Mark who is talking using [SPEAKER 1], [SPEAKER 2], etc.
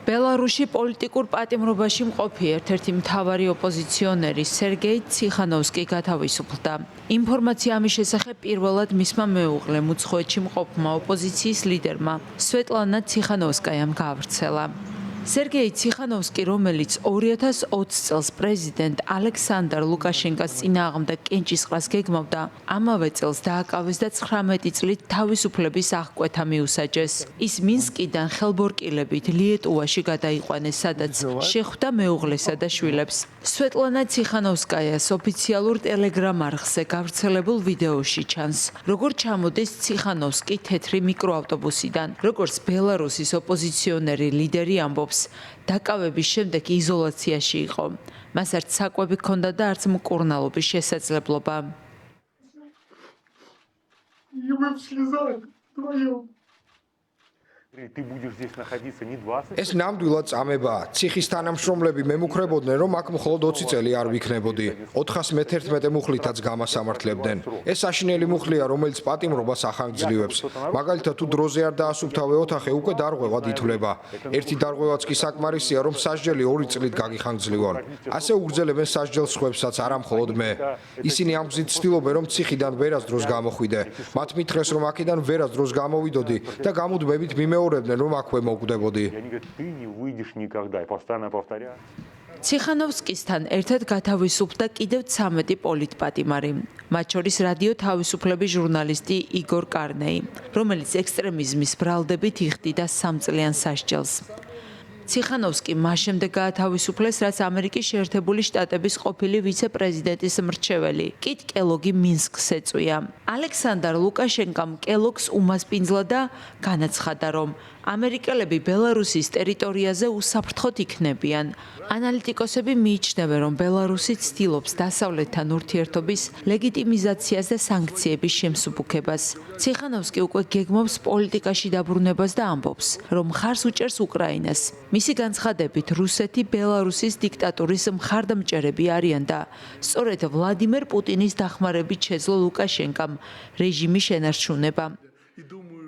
[SPEAKER 1] ბელარუსში პოლიტიკურ პატიმრობაში მყოფი ერთ-ერთი მთავარი ოპოზიციონერი სერგეი ციხანოვსკი გათავისუფლდა. ინფორმაცია ამის შესახებ პირველად მისმა მეუღლემ უცხოეთში მყოფმა ოპოზიციის ლიდერმა სვეტლანა ციხანოვსკაიამ გაავრცელა. სერგეი ციხანოვსკი, რომელიც 2020 წელს პრეზიდენტ ალექსანდრ ლუკაშენკოს წინააღმდეგ კენჭისყრას გეგმავდა, ამავე წელს დააკავეს და 19 წლით თავისუფლების აღკვეთა მიუსაჯეს. ის მინსკიდან ხელბორკილებით ლიეტუვაში გადაიყვანეს, სადაც შეხვდა მეუღლესა და შვილებს. სვეტლანა ციხანოვსკაიას ოფიციალურ ტელეგრამ არხზე გავრცელებულ ვიდეოში ჩანს, როგორ ჩამოდის ციხანოვსკი თეთრი მიკროავტობუსიდან, როგორც ბელარუსის ოპოზიციონერი ლიდერი ამბობს. დაკავების შემდეგ იზოლაციაში იყო. მას არც საკვები ჰქონდა და არც მკურნალობის შესაძლებლობა.
[SPEAKER 2] ეს ნამდვილად წამებაა. ციხის თანამშრომლები მემუქრებოდნენ, რომ აქ მხოლოდ 20 წელი არ ვიქნებოდი. 411 მუხლითაც გამასამართლებდნენ. ეს საშინელი მუხლია, რომელიც პატიმრობას ახანგრძლივებს. მაგალითად, თუ დროზე არ დაასუფთავე ოთახე, უკვე დარღვევად ითვლება. ერთი დარღვევაც კი საკმარისია, რომ სასჯელი 2 წლით გაგიხანგრძლივონ. ასე უგრძელებენ სასჯელს სხვებსაც, არა მხოლოდ მე. ისინი ამ გზით ცდილობენ, რომ ციხიდან ვერასდროს გამოხვიდე. მათ მითხრეს, რომ აქედან ვერასდროს გამოვიდოდი და გამუდმებით მიმეორებდნენ, რომ აქვე მოვკვდებოდი.
[SPEAKER 1] ციხანოვსკისთან ერთად გათავისუფლდა კიდევ 13 პოლიტპატიმარი, მათ შორის რადიო თავისუფლების ჟურნალისტი იგორ კარნეი, რომელიც ექსტრემიზმის ბრალდებით იხდიდა 3 წლიან სასჯელს. ციხანოვსკი მას შემდეგ გაათავისუფლეს, რაც ამერიკის შეერთებული შტატების ყოფილი ვიცე-პრეზიდენტის მრჩეველი კიტ კელოგი მინსკს ეწვია. ალექსანდრ ლუკაშენკომ კელოგს უმასპინძლა და განაცხადა, რომ ამერიკელები ბელარუსის ტერიტორიაზე უსაფრთხოდ იქნებიან. ანალიტიკოსები მიიჩნევენ, რომ ბელარუსი ცდილობს დასავლეთთან ურთიერთობის ლეგიტიმიზაციას და სანქციების შემსუბუქებას. ციხანოვსკი უკვე გეგმავს პოლიტიკაში დაბრუნებას და ამბობს, რომ მხარს უჭერს უკრაინას. მისი განცხადებით, რუსეთი ბელარუსის დიქტატურის მხარდამჭერები არიან და სწორედ ვლადიმერ პუტინის დახმარებით შეძლო ლუკაშენკამ რეჟიმის შენარჩუნება.